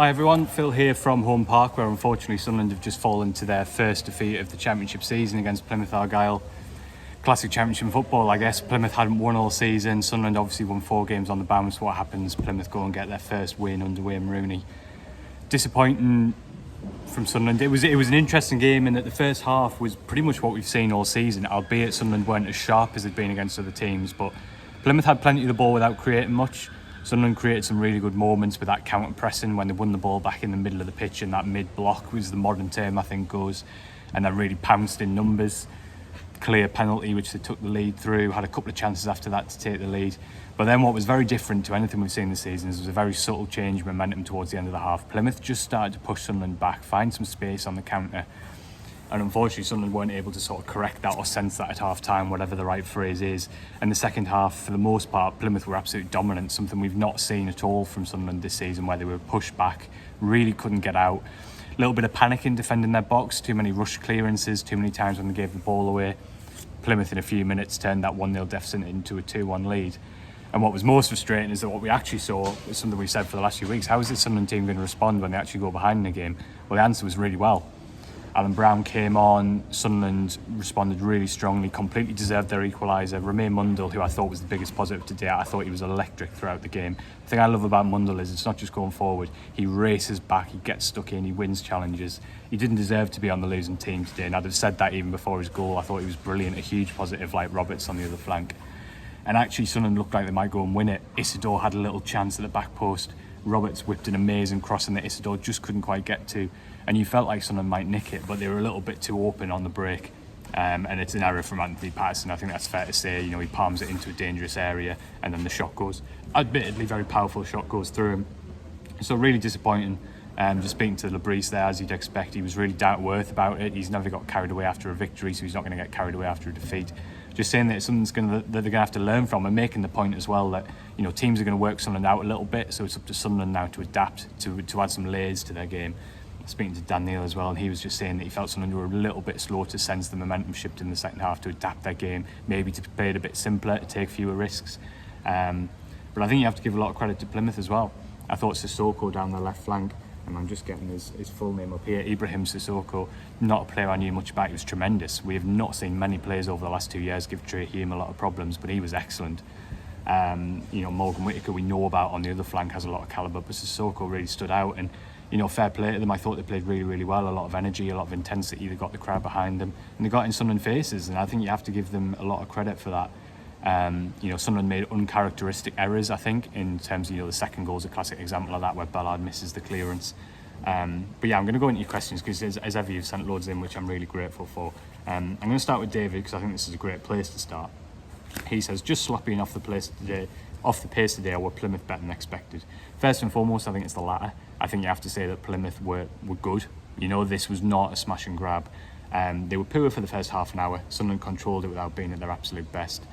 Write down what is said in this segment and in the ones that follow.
Hi everyone, Phil here from Home Park, where unfortunately Sunderland have just fallen to their first defeat of the Championship season against Plymouth Argyle. Classic Championship football, I guess. Plymouth hadn't won all season. Sunderland obviously won 4 games on the bounce. What happens? Plymouth go and get their first win under Wayne Rooney. Disappointing from Sunderland. It was an interesting game in that the first half was pretty much what we've seen all season, albeit Sunderland weren't as sharp as they'd been against other teams. But Plymouth had plenty of the ball without creating much. Sunderland created some really good moments with that counter-pressing when they won the ball back in the middle of the pitch, and that mid-block was the modern term, I think, goes, and then really pounced in numbers. Clear penalty, which they took the lead through, had a couple of chances after that to take the lead. But then what was very different to anything we've seen this season is there was a very subtle change of momentum towards the end of the half. Plymouth just started to push Sunderland back, find some space on the counter, and unfortunately Sunderland weren't able to sort of correct that or sense that at half-time, whatever the right phrase is. And the second half, for the most part, Plymouth were absolutely dominant, something we've not seen at all from Sunderland this season, where they were pushed back, really couldn't get out. A little bit of panic in defending their box, too many rush clearances, too many times when they gave the ball away. Plymouth in a few minutes turned that 1-0 deficit into a 2-1 lead. And what was most frustrating is that what we actually saw was something we've said for the last few weeks. How is this Sunderland team going to respond when they actually go behind in the game? Well, the answer was really well. Alan Brown came on, Sunderland responded really strongly, completely deserved their equaliser. Romain Mundle, who I thought was the biggest positive today, I thought he was electric throughout the game. The thing I love about Mundle is it's not just going forward, he races back, he gets stuck in, he wins challenges. He didn't deserve to be on the losing team today, and I'd have said that even before his goal. I thought he was brilliant, a huge positive, like Roberts on the other flank. And actually Sunderland looked like they might go and win it. Isidore had a little chance at the back post. Roberts whipped an amazing crossing that Isidore just couldn't quite get to, and you felt like Sunderland might nick it, but they were a little bit too open on the break, and it's an error from Anthony Patterson. I think that's fair to say. He palms it into a dangerous area, and then the shot goes, admittedly very powerful shot goes through him. So really disappointing. Just speaking to Lebris there, as you'd expect, he was really down to earth about it. He's never got carried away after a victory, so he's not going to get carried away after a defeat. Just saying that it's something that they're going to have to learn from, and making the point as well that teams are going to work Sunderland out a little bit, so it's up to Sunderland now to adapt, to add some layers to their game. Speaking to Dan Neil as well, and he was just saying that he felt Sunderland were a little bit slow to sense the momentum shift in the second half, to adapt their game, maybe to play it a bit simpler, to take fewer risks. But I think you have to give a lot of credit to Plymouth as well. I thought Sissoko down the left flank, and I'm just getting his full name up here, Ibrahim Sissoko, not a player I knew much about. He was tremendous. We have not seen many players over the last 2 years give Trey Hume a lot of problems, but he was excellent. Morgan Whittaker we know about on the other flank has a lot of calibre, but Sissoko really stood out, and fair play to them. I thought they played really, really well. A lot of energy, a lot of intensity. They got the crowd behind them, and they got in Sunderland faces, and I think you have to give them a lot of credit for that. Sunderland made uncharacteristic errors, I think, in terms of the second goal is a classic example of that, where Ballard misses the clearance. But yeah, I'm going to go into your questions, because as ever you've sent loads in, which I'm really grateful for. I'm going to start with David, because I think this is a great place to start. He says, just sloppy and off the pace today, or were Plymouth better than expected? First and foremost, I think it's the latter. I think you have to say that Plymouth were good. This was not a smash and grab. They were poor for the first half an hour. Sunderland controlled it without being at their absolute best.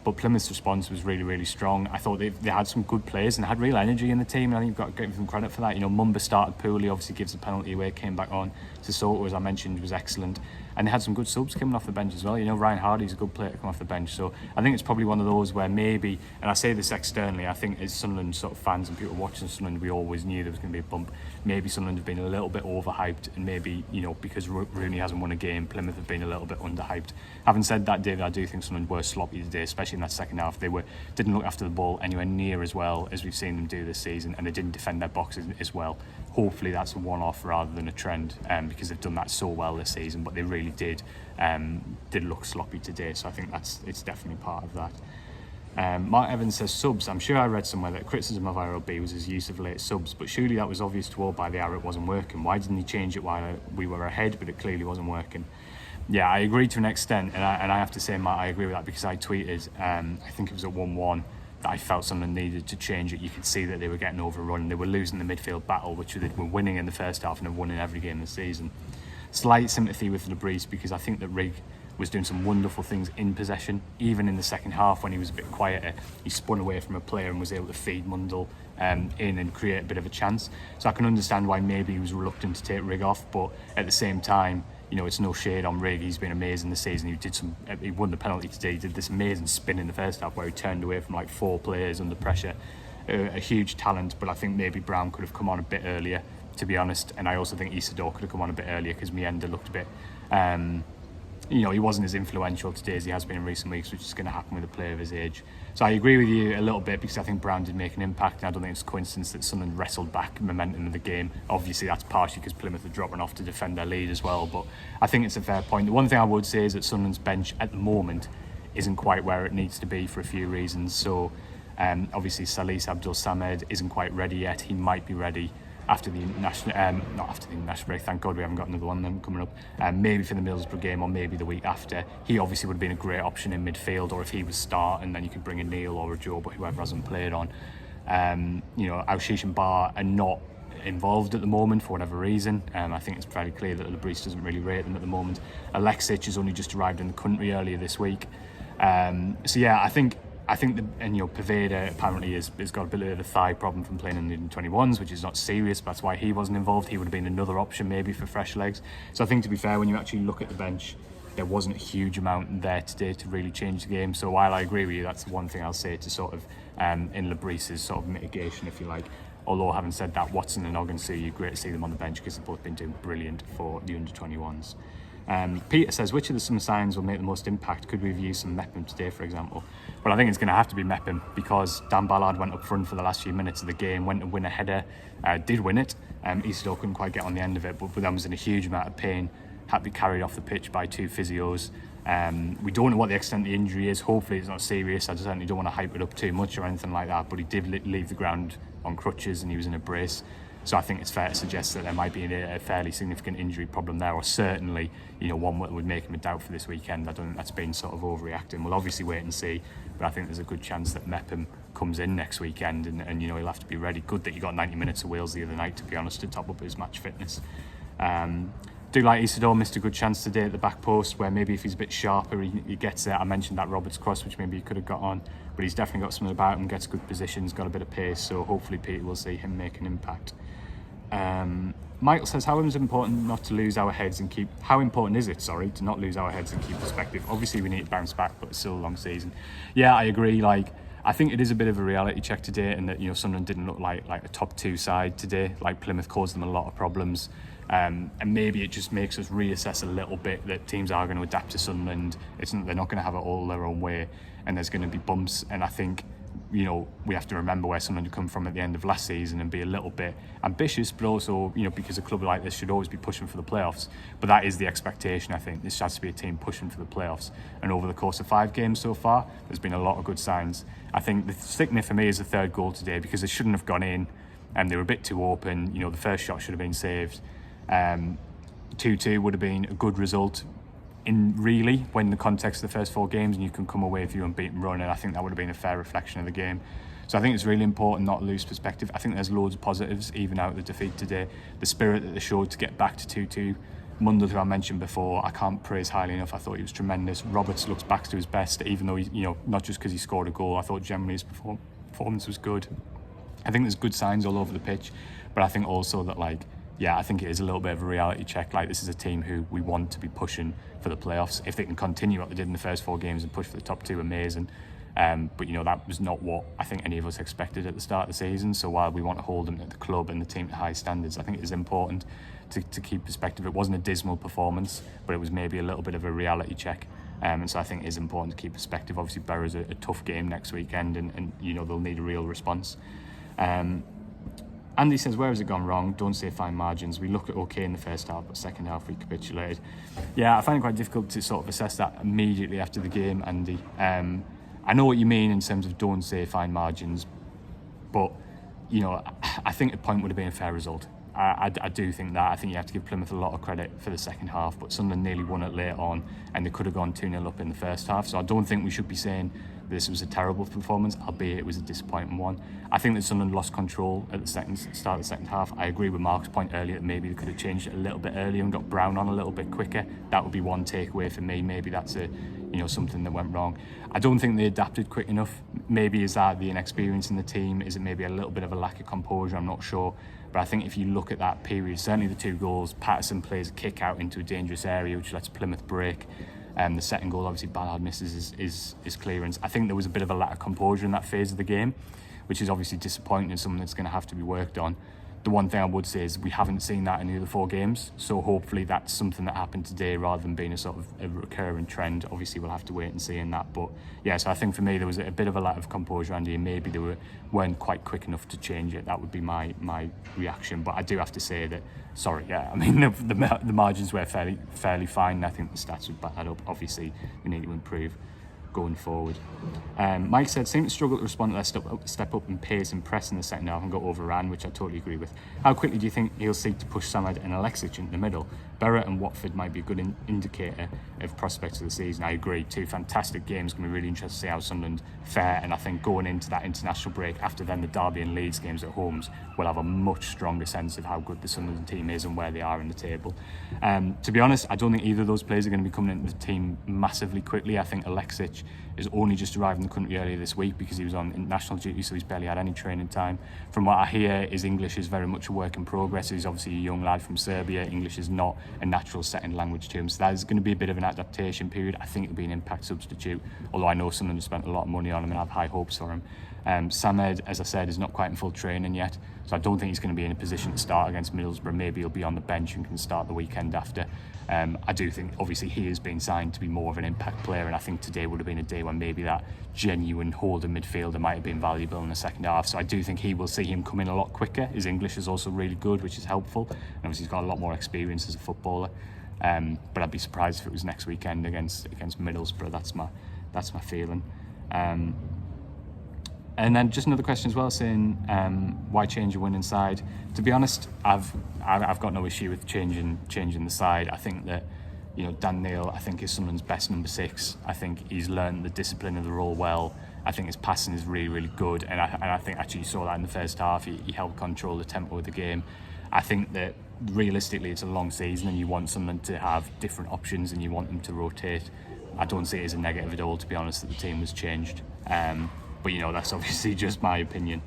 But Plymouth's response was really, really strong. I thought they had some good players and had real energy in the team, and I think you've got to give them credit for that. Mumba started poorly, obviously gives the penalty away, came back on. Sissoko, as I mentioned, was excellent. And they had some good subs coming off the bench as well. Ryan Hardy's a good player to come off the bench. So I think it's probably one of those where maybe, and I say this externally, I think as Sunderland sort of fans and people watching Sunderland, we always knew there was going to be a bump. Maybe Sunderland have been a little bit overhyped, and maybe, because Rooney hasn't won a game, Plymouth have been a little bit underhyped. Having said that, David, I do think Sunderland were sloppy today, especially in that second half. They didn't look after the ball anywhere near as well as we've seen them do this season, and they didn't defend their boxes as well. Hopefully that's a one-off rather than a trend, because they've done that so well this season, but they really did look sloppy today, so I think it's definitely part of that. Mark Evans says, subs. I'm sure I read somewhere that criticism of RLB was his use of late subs, but surely that was obvious to all by the hour it wasn't working. Why didn't he change it while we were ahead, but it clearly wasn't working? Yeah, I agree to an extent, and I have to say, Mark, I agree with that, because I tweeted, I think it was at 1-1, that I felt Sunderland needed to change it. You could see that they were getting overrun. They were losing the midfield battle, which they were winning in the first half and have won in every game this season. Slight sympathy with Lebris, because I think that Rigg was doing some wonderful things in possession. Even in the second half, when he was a bit quieter, he spun away from a player and was able to feed Mundle in and create a bit of a chance. So I can understand why maybe he was reluctant to take Rigg off, but at the same time, it's no shade on Rigg. He's been amazing this season. He won the penalty today. He did this amazing spin in the first half where he turned away from like 4 players under pressure. A huge talent, but I think maybe Brown could have come on a bit earlier. to be honest. And I also think Isidore could have come on a bit earlier because Mienda looked a bit, he wasn't as influential today as he has been in recent weeks, which is going to happen with a player of his age. So I agree with you a little bit because I think Brown did make an impact, and I don't think it's a coincidence that Sunderland wrestled back momentum of the game. Obviously, that's partially because Plymouth are dropping off to defend their lead as well, but I think it's a fair point. The one thing I would say is that Sunderland's bench at the moment isn't quite where it needs to be for a few reasons. So obviously Salis Abdul Samed isn't quite ready yet. He might be ready after the international, not after the international break, thank God we haven't got another one then coming up, maybe for the Middlesbrough game or maybe the week after. He obviously would have been a great option in midfield, or if he was start and then you could bring a Neil or a Joe, but whoever hasn't played on. Aushish and Bar are not involved at the moment for whatever reason. I think it's fairly clear that Lebris doesn't really rate them at the moment. Alexic has only just arrived in the country earlier this week. I think Paveda apparently has got a bit of a thigh problem from playing in the 21s, which is not serious, but that's why he wasn't involved. He would have been another option maybe for fresh legs. So I think, to be fair, when you actually look at the bench, there wasn't a huge amount there today to really change the game. So while I agree with you, that's the one thing I'll say to sort of in Lebris's sort of mitigation, if you like. Although having said that, Watson and Ogden, great to see them on the bench because they've both been doing brilliant for the under-21s. Peter says, which of the summer signs will make the most impact? Could we view some Mepham today, for example? Well, I think it's going to have to be Mepham because Dan Ballard went up front for the last few minutes of the game, went to win a header, did win it. Isidore couldn't quite get on the end of it, but that was in a huge amount of pain, had to be carried off the pitch by two physios. We don't know what the extent of the injury is. Hopefully it's not serious. I certainly don't want to hype it up too much or anything like that, but he did leave the ground on crutches and he was in a brace. So I think it's fair to suggest that there might be a fairly significant injury problem there, or certainly, one that would make him a doubt for this weekend. I don't think that's been sort of overreacting. We'll obviously wait and see, but I think there's a good chance that Mepham comes in next weekend and he'll have to be ready. Good that he got 90 minutes of Wales the other night, to be honest, to top up his match fitness. Do like Isidore missed a good chance today at the back post, where maybe if he's a bit sharper he gets there. I mentioned that Roberts cross, which maybe he could have got on, but he's definitely got something about him, gets good positions, got a bit of pace, so hopefully Peter will see him make an impact. Michael says, how is it important not to lose our heads and keep... How important is it, to not lose our heads and keep perspective? Obviously, we need to bounce back, but it's still a long season. Yeah, I agree. I think it is a bit of a reality check today, and that Sunderland didn't look like a top two side today. Plymouth caused them a lot of problems, and maybe it just makes us reassess a little bit that teams are going to adapt to Sunderland. They're not going to have it all their own way, and there's going to be bumps. And I think we have to remember where Sunderland come from at the end of last season and be a little bit ambitious, but also, because a club like this should always be pushing for the playoffs. But that is the expectation, I think. This has to be a team pushing for the playoffs. And over the course of 5 games so far, there's been a lot of good signs. I think the stickener for me is the third goal today, because it shouldn't have gone in, and they were a bit too open. The first shot should have been saved. 2-2 would have been a good result when the context of the first 4 games, and you can come away with your unbeaten run, and I think that would have been a fair reflection of the game. So I think it's really important not to lose perspective. I think there's loads of positives even out of the defeat today. The spirit that they showed to get back to 2-2. Mundell, who I mentioned before, I can't praise highly enough. I thought he was tremendous. Roberts looks back to his best, even though not just because he scored a goal. I thought generally his performance was good. I think there's good signs all over the pitch, but I think also that I think it is a little bit of a reality check. This is a team who we want to be pushing for the playoffs. If they can continue what they did in the first 4 games and push for the top 2, amazing. But that was not what I think any of us expected at the start of the season. So while we want to hold them at the club and the team to high standards, I think it is important to keep perspective. It wasn't a dismal performance, but it was maybe a little bit of a reality check. And so I think it is important to keep perspective. Obviously, Borough's a tough game next weekend, and they'll need a real response. Andy says, where has it gone wrong? Don't say fine margins. We look at okay in the first half, but second half we capitulated. Yeah, I find it quite difficult to sort of assess that immediately after the game, Andy. I know what you mean in terms of don't say fine margins, but I think the point would have been a fair result. I do think that. I think you have to give Plymouth a lot of credit for the second half, but Sunderland nearly won it late on, and they could have gone 2-0 up in the first half. So I don't think we should be saying this was a terrible performance, albeit it was a disappointing one. I think that Sunderland lost control at the start of the second half. I agree with Mark's point earlier that maybe they could have changed it a little bit earlier and got Brown on a little bit quicker. That would be one takeaway for me. Maybe that's something that went wrong. I don't think they adapted quick enough. Maybe is that the inexperience in the team? Is it maybe a little bit of a lack of composure? I'm not sure. But I think if you look at that period, certainly the 2 goals, Patterson plays a kick out into a dangerous area, which lets Plymouth break. The second goal, obviously, Ballard misses his clearance. I think there was a bit of a lack of composure in that phase of the game, which is obviously disappointing and something that's going to have to be worked on. The one thing I would say is we haven't seen that in the other 4 games, so hopefully that's something that happened today rather than being a sort of a recurring trend. Obviously we'll have to wait and see in that, but yeah, so I think for me there was a bit of a lack of composure, Andy, and maybe they weren't quite quick enough to change it. That would be my reaction. But I do have to say that, sorry, yeah, I mean the margins were fairly fine, and I think the stats would back that up. Obviously we need to improve going forward. Mike said, seem to struggle to respond to their step up in pace and press in the second half and got overran, which I totally agree with. How quickly do you think he'll seek to push Samed and Alexic into the middle? Berra and Watford might be a good indicator of prospects of the season. I agree, 2 fantastic games. Going to be really interesting to see how Sunderland fare, and I think going into that international break after then the Derby and Leeds games at homes, we'll have a much stronger sense of how good the Sunderland team is and where they are in the table. To be honest, I don't think either of those players are going to be coming into the team massively quickly. I think Alexic has only just arrived in the country earlier this week because he was on international duty, so he's barely had any training time. From what I hear, his English is very much a work in progress. He's obviously a young lad from Serbia. English is not a natural second language to him, so that is going to be a bit of an adaptation period. I think it'll be an impact substitute, although I know Sunderland have spent a lot of money on him and I have high hopes for him. Samed, as I said, is not quite in full training yet, so I don't think he's going to be in a position to start against Middlesbrough. Maybe he'll be on the bench and can start the weekend after. I do think, obviously, he has been signed to be more of an impact player, and I think today would have been a day when maybe that genuine holding midfielder might have been valuable in the second half. So I do think he will see him come in a lot quicker. His English is also really good, which is helpful, and obviously he's got a lot more experience as a footballer. But I'd be surprised if it was next weekend against Middlesbrough. That's my feeling. And then just another question as well, saying why change a winning side? To be honest, I've got no issue with changing the side. I think that, you know, Dan Neil, I think, is Sunderland's best number 6. I think he's learned the discipline of the role well. I think his passing is really, really good, and I think actually you saw that in the first half. He helped control the tempo of the game. I think that realistically it's a long season and you want Sunderland to have different options and you want them to rotate. I don't see it as a negative at all, to be honest, that the team was changed. But you know, that's obviously just my opinion.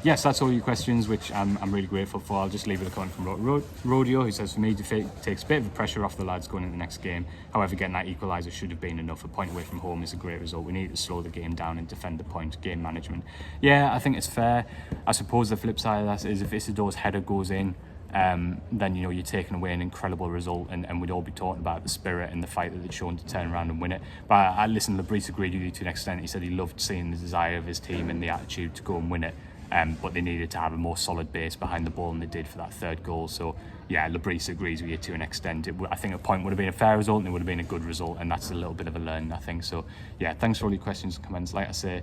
Yes, that's all your questions, which I'm really grateful for. I'll just leave it a comment from Rodeo, who says, for me, defeat takes a bit of the pressure off the lads going into the next game. However, getting that equaliser should have been enough. A point away from home is a great result. We need to slow the game down and defend the point. Game management. Yeah, I think it's fair. I suppose the flip side of that is if Isidore's header goes in, then you know you're taking away an incredible result, and we'd all be talking about the spirit and the fight that they'd shown to turn around and win it. But I listened, Labrice agreed with you to an extent. He said he loved seeing the desire of his team and the attitude to go and win it, but they needed to have a more solid base behind the ball than they did for that third goal. So yeah, Labrice agrees with you to an extent. I think a point would have been a fair result and it would have been a good result, and that's a little bit of a learn, I think. So yeah, thanks for all your questions and comments. Like I say,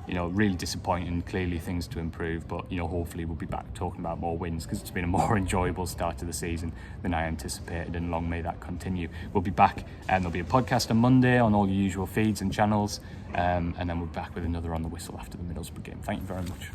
you know, really disappointing, clearly things to improve, but you know, hopefully we'll be back talking about more wins, because it's been a more enjoyable start to the season than I anticipated, and long may that continue. We'll be back, and there'll be a podcast on Monday on all your usual feeds and channels, and then we're back with another On the Whistle after the Middlesbrough game. Thank you very much.